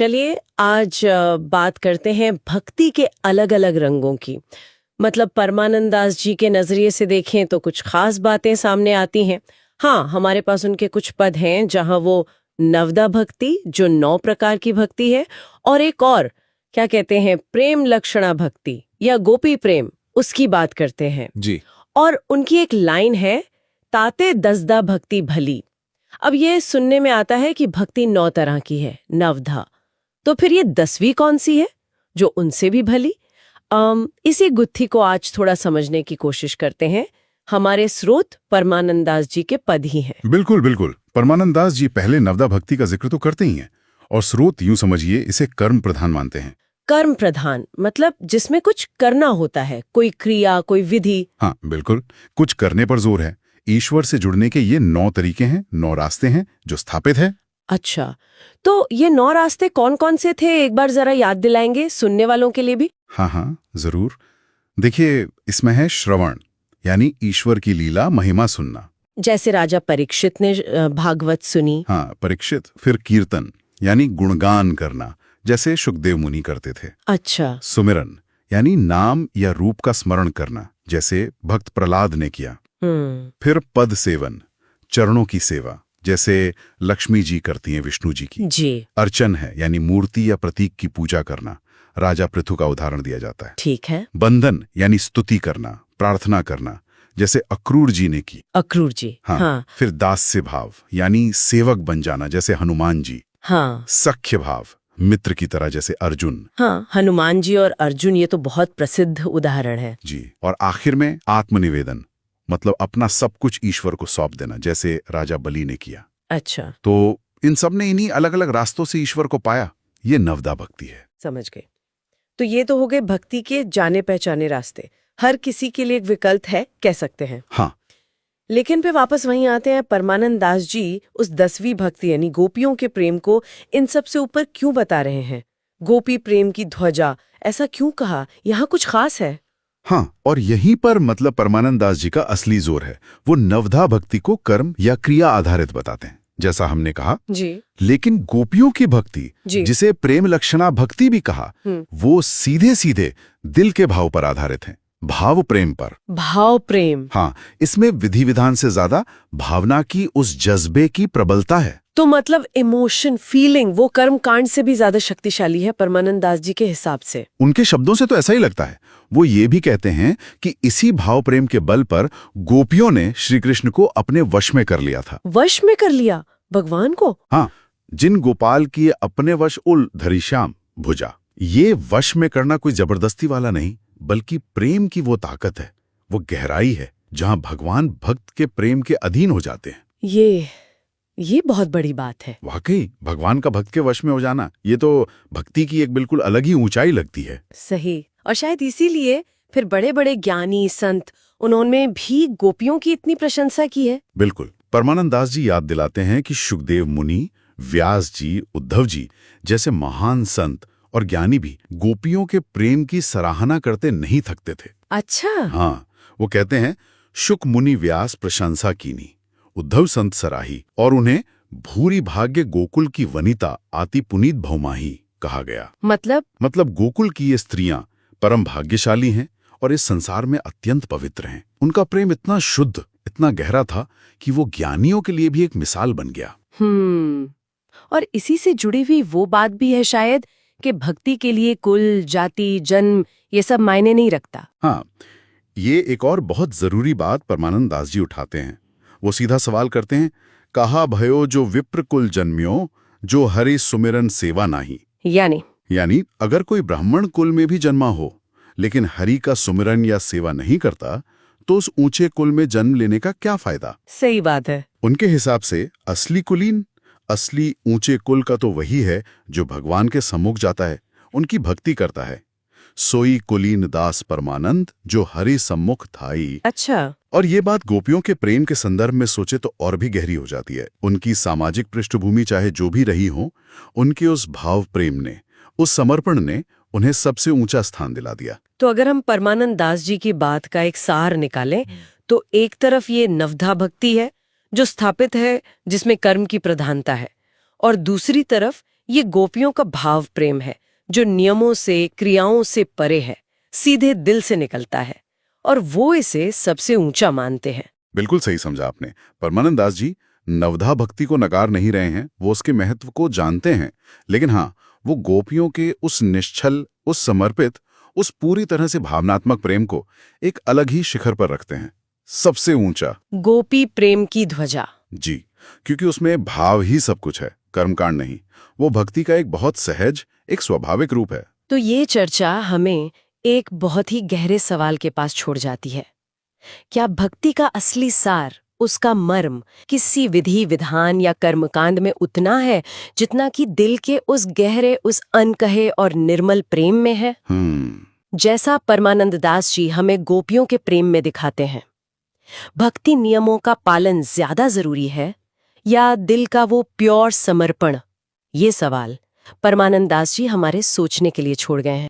चलिए आज बात करते हैं भक्ति के अलग अलग रंगों की। मतलब परमानंद दास जी के नजरिए से देखें तो कुछ खास बातें सामने आती हैं। हाँ, हमारे पास उनके कुछ पद हैं जहां वो नवदा भक्ति जो 9 प्रकार की भक्ति है, और एक और क्या कहते हैं प्रेम लक्षणा भक्ति या गोपी प्रेम, उसकी बात करते हैं जी। और उनकी एक लाइन है, ताते दसदा भक्ति भली। अब ये सुनने में आता है कि भक्ति 9 तरह की है, नवधा। तो फिर ये 10वीं कौन सी है जो उनसे भी भली? इसी गुत्थी को आज थोड़ा समझने की कोशिश करते हैं। हमारे स्रोत परमानंद दास जी के पद ही हैं। बिल्कुल बिल्कुल, परमानंद दास जी पहले नवदा भक्ति का जिक्र तो करते ही हैं, और स्रोत यूं समझिए इसे कर्म प्रधान मानते हैं। कर्म प्रधान मतलब जिसमें कुछ करना होता है, कोई क्रिया, कोई विधि। हाँ बिल्कुल, कुछ करने पर जोर है। ईश्वर से जुड़ने के ये 9 तरीके हैं, 9 रास्ते हैं जो स्थापित है। अच्छा, तो ये 9 रास्ते कौन कौन से थे, एक बार जरा याद दिलाएंगे सुनने वालों के लिए भी? हाँ जरूर। देखिए, इसमें है श्रवण, यानी ईश्वर की लीला महिमा सुनना। जैसे राजा परीक्षित ने भागवत सुनी। हाँ, परीक्षित। फिर कीर्तन, यानी गुणगान करना, जैसे शुकदेव मुनि करते थे। अच्छा। सुमिरन, यानी नाम या रूप का स्मरण करना, जैसे भक्त प्रहलाद ने किया। फिर पद सेवन, चरणों की सेवा, जैसे लक्ष्मी जी करती हैं विष्णु जी की। जी। अर्चन है, यानी मूर्ति या प्रतीक की पूजा करना, राजा पृथु का उदाहरण दिया जाता है। ठीक है। बंधन, यानी स्तुति करना, प्रार्थना करना, जैसे अक्रूर जी ने की। अक्रूर जी। हाँ। फिर दास्य भाव, यानी सेवक बन जाना, जैसे हनुमान जी। हाँ। सख्य भाव, मित्र की तरह, जैसे अर्जुन। हाँ, हनुमान जी और अर्जुन ये तो बहुत प्रसिद्ध उदाहरण है। जी। और आखिर में आत्मनिवेदन, मतलब अपना सब कुछ ईश्वर को सौंप देना, जैसे राजा बलि ने किया। अच्छा। तो इन सब ने इन्हीं अलग अलग रास्तों से ईश्वर को पाया। ये नवदा भक्ति है। समझ गए। तो ये तो हो गए भक्ति के जाने पहचाने रास्ते, हर किसी के लिए एक विकल्प है कह सकते हैं। हाँ। लेकिन फिर वापस वहीं आते हैं, परमानंद दास जी उस 10वीं भक्ति यानी गोपियों के प्रेम को इन सब से ऊपर क्यों बता रहे हैं? गोपी प्रेम की ध्वजा, ऐसा क्यों कहा? यहाँ कुछ खास है? हाँ, और यहीं पर मतलब परमानंद दास जी का असली जोर है। वो नवधा भक्ति को कर्म या क्रिया आधारित बताते हैं, जैसा हमने कहा जी। लेकिन गोपियों की भक्ति, जिसे प्रेम लक्षणा भक्ति भी कहा, वो सीधे सीधे दिल के भाव पर आधारित है, भाव प्रेम पर। भाव प्रेम। हाँ, इसमें विधि विधान से ज्यादा भावना की, उस जज्बे की प्रबलता है। तो मतलब इमोशन, फीलिंग, वो कर्म कांड से भी ज्यादा शक्तिशाली है परमानंद दास जी के हिसाब से। उनके शब्दों से तो ऐसा ही लगता है। वो ये भी कहते हैं कि इसी भाव प्रेम के बल पर गोपियों ने श्री कृष्ण को अपने वश में कर लिया था। वश में कर लिया भगवान को? हाँ, जिन गोपाल की अपने वश उल धरी श्याम भुजा। ये वश में करना कोई जबरदस्ती वाला नहीं, बल्कि प्रेम की वो ताकत है, वो गहराई है, जहां भगवान भक्त के प्रेम के अधीन हो जाते हैं। ये बहुत बड़ी बात है। वाकई, भगवान का भक्त के वश में हो जाना, ये तो भक्ति की एक बिल्कुल अलग ही ऊंचाई लगती है। सही। और शायद इसीलिए फिर बड़े बड़े ज्ञानी संत, उन्होंने भी गोपियों की इतनी प्रशंसा की है। बिल्कुल। परमानंद दास जी याद दिलाते हैं कि शुकदेव मुनि, व्यास जी, उद्धव जी जैसे महान संत और ज्ञानी भी गोपियों के प्रेम की सराहना करते नहीं थकते थे। अच्छा। हाँ, वो कहते हैं, शुक मुनि व्यास प्रशंसा कीनी, उद्धव संत सराही, और उन्हें भूरी भाग्य गोकुल की वनिता आति पुनीत भौमाही कहा गया। मतलब गोकुल की ये स्त्रियां परम भाग्यशाली हैं और इस संसार में अत्यंत पवित्र हैं। उनका प्रेम इतना शुद्ध, इतना गहरा था कि वो ज्ञानियों के लिए भी एक मिसाल बन गया। और इसी से जुड़ी हुई वो बात भी है शायद कि भक्ति के लिए कुल, जाति, जन्म ये सब मायने नहीं रखता। हाँ, ये एक और बहुत जरूरी बात परमानंद दास जी उठाते हैं। वो सीधा सवाल करते हैं, कहा भयो जो विप्र कुल जन्म्यो, जो हरि सुमिरन सेवा नाही। यानी अगर कोई ब्राह्मण कुल में भी जन्मा हो लेकिन हरि का सुमिरन या सेवा नहीं करता, तो उस ऊंचे कुल में जन्म लेने का क्या फायदा? सही बात है। उनके हिसाब से असली कुलीन, असली ऊंचे कुल का तो वही है जो भगवान के सम्मुख जाता है, उनकी भक्ति करता है। सोई कुलीन दास परमानंद, जो हरि सम्मुख थाई। अच्छा। और ये बात गोपियों के प्रेम के संदर्भ में सोचे तो और भी गहरी हो जाती है। उनकी सामाजिक पृष्ठभूमि चाहे जो भी रही हो, उनके उस भाव प्रेम ने, उस समर्पण ने उन्हें सबसे ऊंचा स्थान दिला दिया। तो अगर हम परमानंद दास जी की बात का एक सार निकालें, तो एक तरफ ये नवधा भक्ति है जो स्थापित है, जिसमें कर्म की प्रधानता है, और दूसरी तरफ ये गोपियों का भाव प्रेम है, जो नियमों से, क्रियाओं से परे है, सीधे दिल से निकलता है, और वो इसे सबसे ऊंचा मानते हैं। बिल्कुल सही समझा आपने। परमानंद दास जी नवधा भक्ति को नकार नहीं रहे हैं, वो उसके महत्व को जानते हैं, लेकिन हाँ, वो गोपियों के उस निश्चल, उस समर्पित, उस पूरी तरह से भावनात्मक प्रेम को एक अलग ही शिखर पर रखते हैं, सबसे ऊंचा। गोपी प्रेम की ध्वजा। जी, क्योंकि उसमें भाव ही सब कुछ है, कर्मकांड नहीं। वो भक्ति का एक बहुत सहज, एक स्वाभाविक रूप है। तो ये चर्चा हमें एक बहुत ही गहरे सवाल के पास छोड़ जाती है। क्या भक्ति का असली सार, उसका मर्म किसी विधि विधान या कर्मकांड में उतना है जितना कि दिल के उस गहरे, उस अनकहे और निर्मल प्रेम में है? जैसा परमानंद दास जी हमें गोपियों के प्रेम में दिखाते हैं, भक्ति नियमों का पालन ज्यादा जरूरी है या दिल का वो प्योर समर्पण? ये सवाल परमानंद दास जी हमारे सोचने के लिए छोड़ गए हैं।